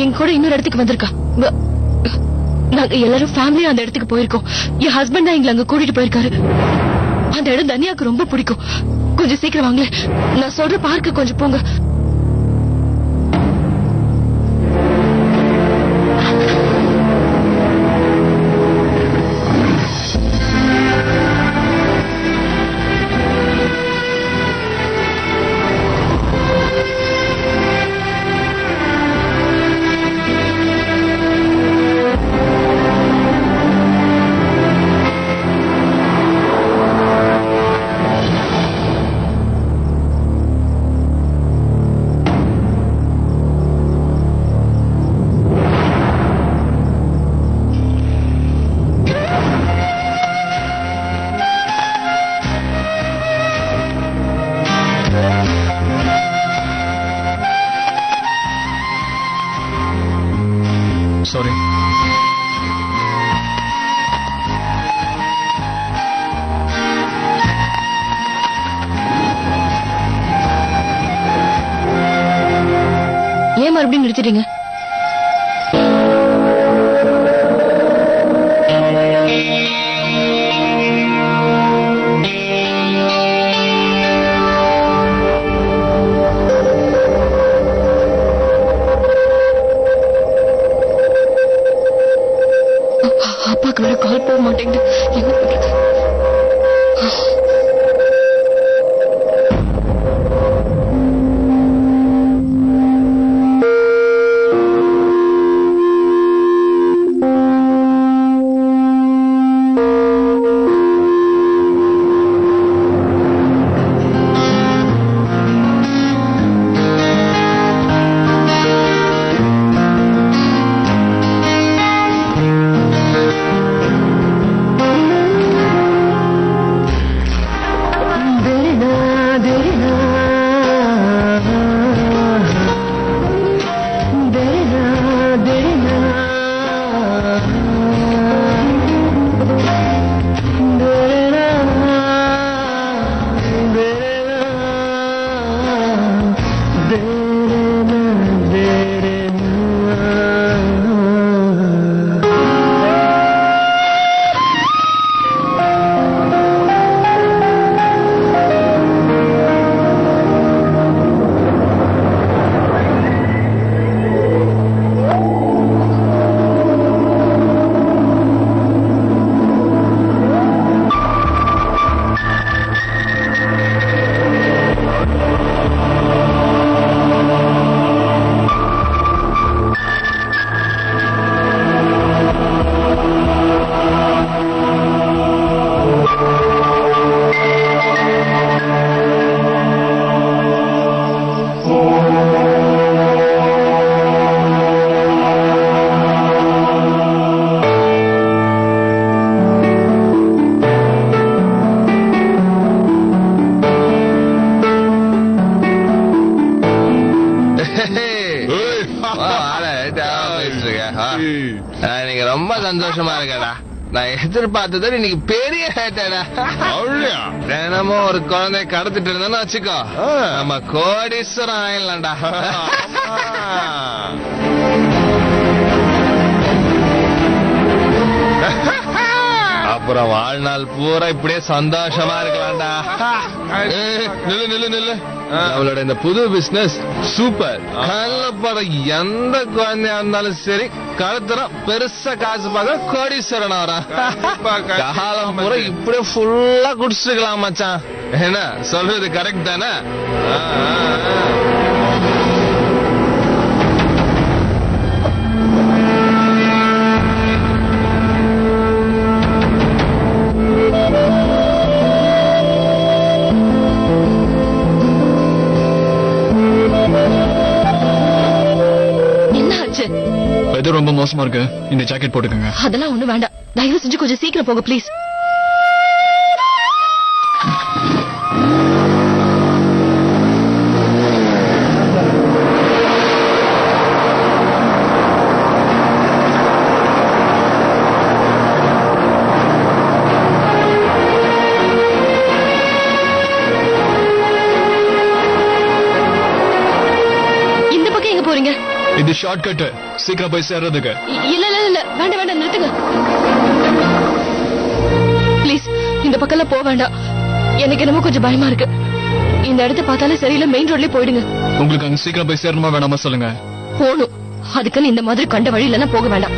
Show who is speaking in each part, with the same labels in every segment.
Speaker 1: என் கூட இன்னொரு இடத்துக்கு வந்திருக்கா. நாங்க எல்லாரும் ஃபேமிலியா அந்த இடத்துக்கு போயிருக்கோம். என் ஹஸ்பண்ட் தான் எங்களை அங்க கூட்டிட்டு போயிருக்காரு. அந்த இடம் தனியாக்கு ரொம்ப பிடிக்கும். கொஞ்சம் சீக்கிரம் வாங்களேன். நான் சொல்ற பார்க்க கொஞ்சம் போங்க.
Speaker 2: Sorry.
Speaker 1: ஏன் மறுபடியும் நிறுத்திட்டீங்க? அப்பாக்கு வேற கால் போக மாட்டேங்குது. என்ன பண்றது?
Speaker 3: நீங்க ரொம்ப சந்தோஷமா இருக்கடா. நான் எதிர்பார்த்தது இன்னைக்கு பெரிய ஹேட்டடா. தினமும் ஒரு குழந்தை கடத்திட்டு இருந்தேன்னு வச்சுக்கோ, நம்ம கோடீஸ்வரம் ஆயிடலாம்டா. அப்புறம் வாழ்நாள் பூரா இப்படியே சந்தோஷமா இருக்கலாம்டா. நில்லு நில்லு நில்லு. அவளோட இந்த புது பிசினஸ் சூப்பர். கள்ளப்படம் எந்த குழந்தையா இருந்தாலும் சரி கழுத்துறோம், பெருசா காசு பார்க்க கோடீஸ்வரன் வரான். காலம் பூரா இப்படியே ஃபுல்லா குடிச்சிருக்கலாம் மச்சான். என்ன சொல்றது கரெக்ட் தானே?
Speaker 2: வெதர் ரொம்ப மோசமா இருக்கு. இந்த ஜாக்கெட் போட்டுக்கங்க.
Speaker 1: அதெல்லாம் ஒண்ணு வேண்டாம். தயவு செஞ்சு கொஞ்சம் சீக்கிரம் போங்க ப்ளீஸ். இந்த பக்கம் எங்க போறீங்க?
Speaker 2: இது ஷார்ட் கட், சீக்கிரம் போய் சேர்றதுக்கு.
Speaker 1: இல்ல இல்ல இல்ல, வேண்டாம் வேண்டாம், நிறுத்துங்க ப்ளீஸ். இந்த பக்கம்ல போக வேண்டாம், எனக்கு என்னமோ கொஞ்சம் பயமா இருக்கு. இந்த இடத்த பார்த்தாலே சரியில்லை, மெயின் ரோட்லயே போயிடுங்க.
Speaker 2: உங்களுக்கு அங்க சீக்கிரம் போய் சேரணுமா வேணாமா சொல்லுங்க.
Speaker 1: போகணும், அதுக்குன்னு இந்த மாதிரி கண்ட வழியில போக வேண்டாம்.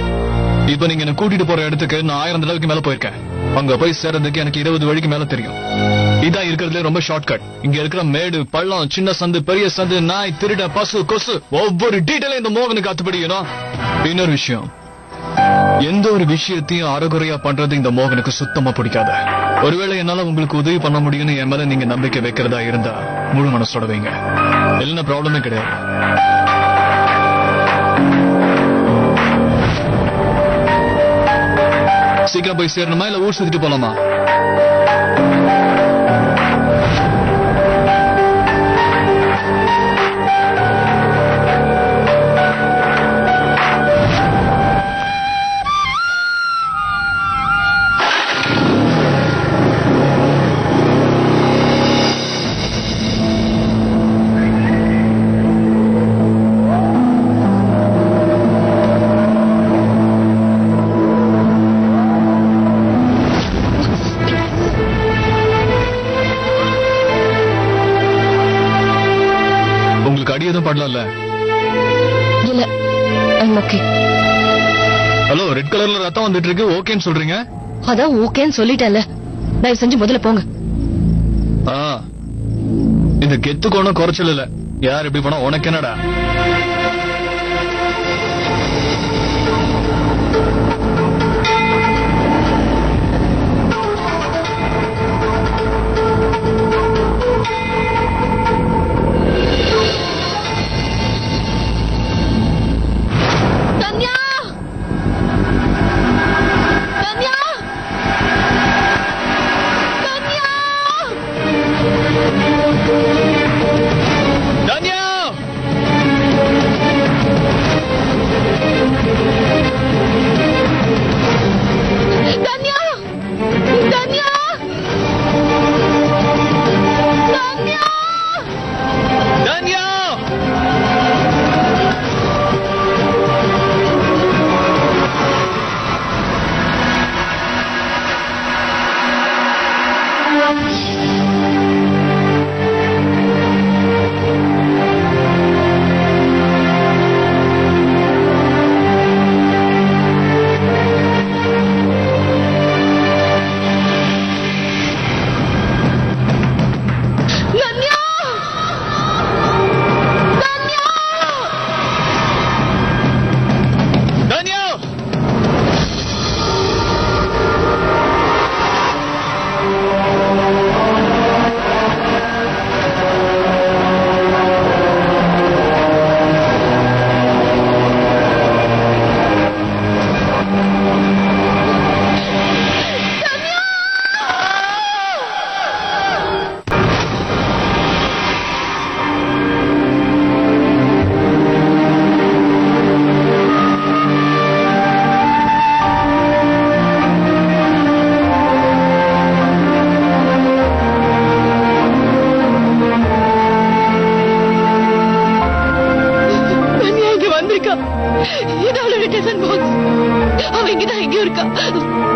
Speaker 2: இப்ப நீங்க என்ன கூட்டிட்டு போற இடத்துக்கு நான் 1000 தடவைக்கு மேல போயிருக்கேன். அங்க போய் சேர்றதுக்கு எனக்கு 20 வழிக்கு மேல தெரியும். இதான் இருக்கிறதுல ரொம்ப ஷார்ட் கட். இங்க இருக்கிற மேடு, பள்ளம், சின்ன சந்து, பெரிய சந்து, நாய், திருட, பசு, கொசு, ஒவ்வொரு டீட்டெயிலும் இந்த மோகனுக்கு அத்துப்படிக்கணும். இன்னொரு விஷயம், எந்த ஒரு விஷயத்தையும் அறகுறையா பண்றது இந்த மோகனுக்கு சுத்தமா பிடிக்காது. ஒருவேளை என்னால உங்களுக்கு உதவி பண்ண முடியும்னு என் மேல நீங்க நம்பிக்கை வைக்கிறதா இருந்தா முழு மனசோட வைங்க, இல்லைன்னா ப்ராப்ளமே கிடையாது. சீக்கிரம் போய் சேரணுமா இல்ல ஊர் சுத்திட்டு போலாமா? அடி எதுவும் படல?
Speaker 1: இல்ல, ஐம் ஓகே.
Speaker 2: ஹலோ, ரெட் கலர்ல ரத்தம் வந்துட்டு இருக்கு, ஓகேன்னு சொல்றீங்க?
Speaker 1: அதான் ஓகேன்னு சொல்லிட்டேன்ல, தயவு செஞ்சு முதல்ல போங்க.
Speaker 2: இந்த கெத்துக்கு ஒண்ணும் குறைச்சல் இல்ல. யார் இப்படி போனா உனக்கு என்னடா?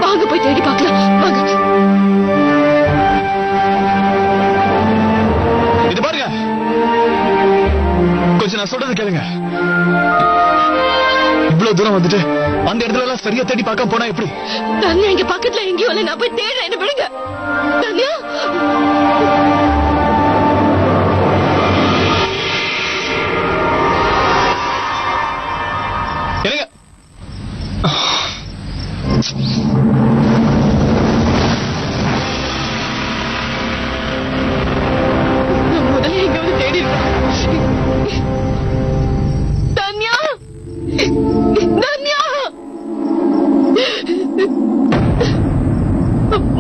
Speaker 1: வாங்க போய் தேடி பார்க்கலாம். வாங்க.
Speaker 2: இது பாருங்க, கொஞ்சம் நான் சொல்றது கேளுங்க. இவ்வளவு தூரம் வந்துட்டு அந்த இடத்துல எல்லாம் சரியா தேடி பார்க்க போனா எப்படி?
Speaker 1: தன்யா இங்க பக்கத்துல எங்கேயும் இல்ல, நான் போய் தேடுறேன், என்ன விடுங்க. தன்யா
Speaker 2: என்னங்க?
Speaker 1: முதல்ல எங்க தேடி இருக்கேன். தன்யா தன்யா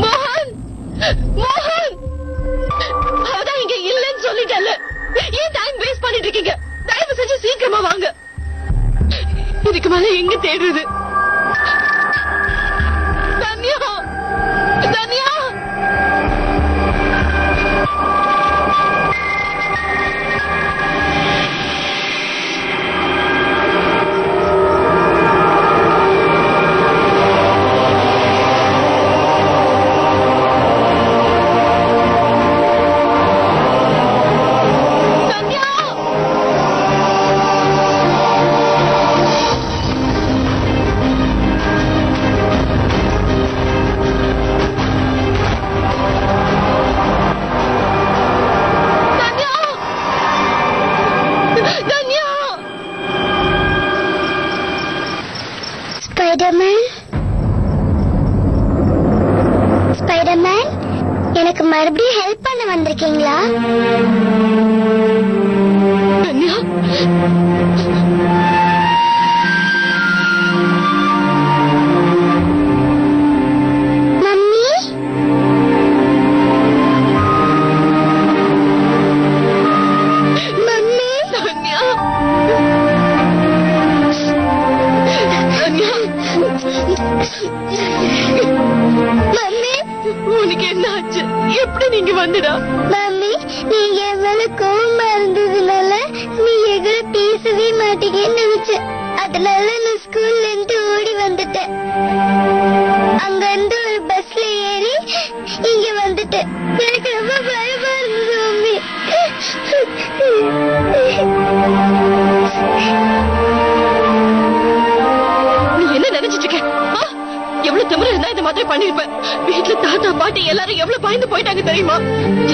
Speaker 1: மோகன் மோகன், அதான் இங்க இல்லன்னு சொல்லிட்டேன்ல, ஏன் டைம் வேஸ்ட் பண்ணிட்டு இருக்கீங்க? தயவு செஞ்சு சீக்கிரமா வாங்க. இதுக்கு மேல எங்க தேடுறது? தன்யா தன்யா
Speaker 4: ஸ்பைடர்மேன் ஸ்பைடர்மேன் எனக்கு மறுபடியும் ஹெல்ப் பண்ண வந்திருக்கீங்களா?
Speaker 1: Dhanya
Speaker 4: mummy mummy
Speaker 1: Dhanya Dhanya
Speaker 4: mummy
Speaker 1: உனக்கு என்ன ஆச்சு? எப்படி நீங்க வந்துடா?
Speaker 4: மம்மி நீங்க என் மேல கோவமா இருந்ததுனால நீ எங்களை பேசவே மாட்டீங்கன்னு நினைச்சேன். அதனால நான் ஸ்கூல்ல இருந்து ஓடி வந்துட்டேன். அங்க இருந்து ஒரு பஸ்ல ஏறி இங்க வந்துட்டேன். எனக்கு ரொம்ப பயமா இருந்தது மம்மி.
Speaker 1: நீ என்ன நினைச்சிட்டு இருக்க? ஆ? எவ்வளவு திமிரு இருந்தா இந்த மாதிரி பண்ணிருப்ப. வீட்டுல தாத்தா பாட்டி எல்லாரும் எவ்வளவு பயந்து போயிட்டாங்க தெரியுமா?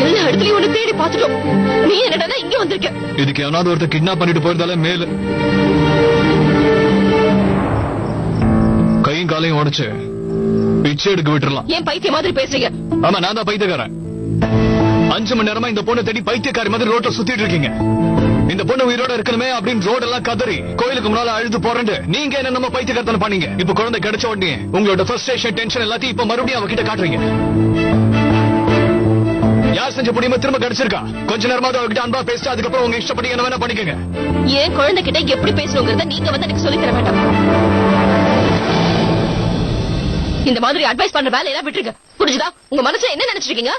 Speaker 1: எல்லா இடத்துலயும் உன்னை தேடி பார்த்துட்டோம். நீ என்னடா இங்க வந்திருக்க?
Speaker 2: இதுக்கு எவனாவது ஒருத்தர் கிட்னாப் பண்ணிட்டு போயிருந்தாலே மேலு. கையும் காலையும் உடைச்சு பிச்சை எடுக்க விட்டுறலாம்.
Speaker 1: ஏன் பைத்திய மாதிரி பேசுறீங்க?
Speaker 2: ஆமா, நான் தான் பைத்தியக்காரன். 5 மணி நேரமா இந்த பொண்ணை தேடி பைத்தியக்காரி மாதிரி ரோட்ல சுத்திட்டு இருக்கீங்க. இந்த பொண்ணு உயிரோட இருக்கணுமே அப்படின்னு ரோடெல்லாம் கதறி கோயிலுக்கு முன்னால அழுது போறேன். நீங்க என்ன நம்ம பைத்தியக்காரத்தனம் பண்ணீங்க. இப்ப குழந்தை கிடைச்ச உடனே உங்களோட ஃப்ரஸ்ட்ரேஷன் டென்ஷன் எல்லாத்தையும் இப்ப மறுபடியும் அவகிட்ட காட்டுறீங்க. யார் செஞ்ச புண்ணியமா திரும்ப கிடைச்சிருக்கா? கொஞ்ச நேரமாவது அவகிட்ட அன்பா பேசிட்டு அதுக்கப்புறம் உங்க இஷ்டப்படி என்ன வேணா பண்ணிக்கங்க.
Speaker 1: ஏன் குழந்தை கிட்ட எப்படி பேசணுங்கிறத நீங்க வந்து எனக்கு சொல்லி தர வேண்டாம். இந்த மாதிரி அட்வைஸ் பண்ற வேலையெல்லாம் விட்டுருங்க. புரிஞ்சுதா? உங்க மனசுல என்ன நினைச்சிருக்கீங்க?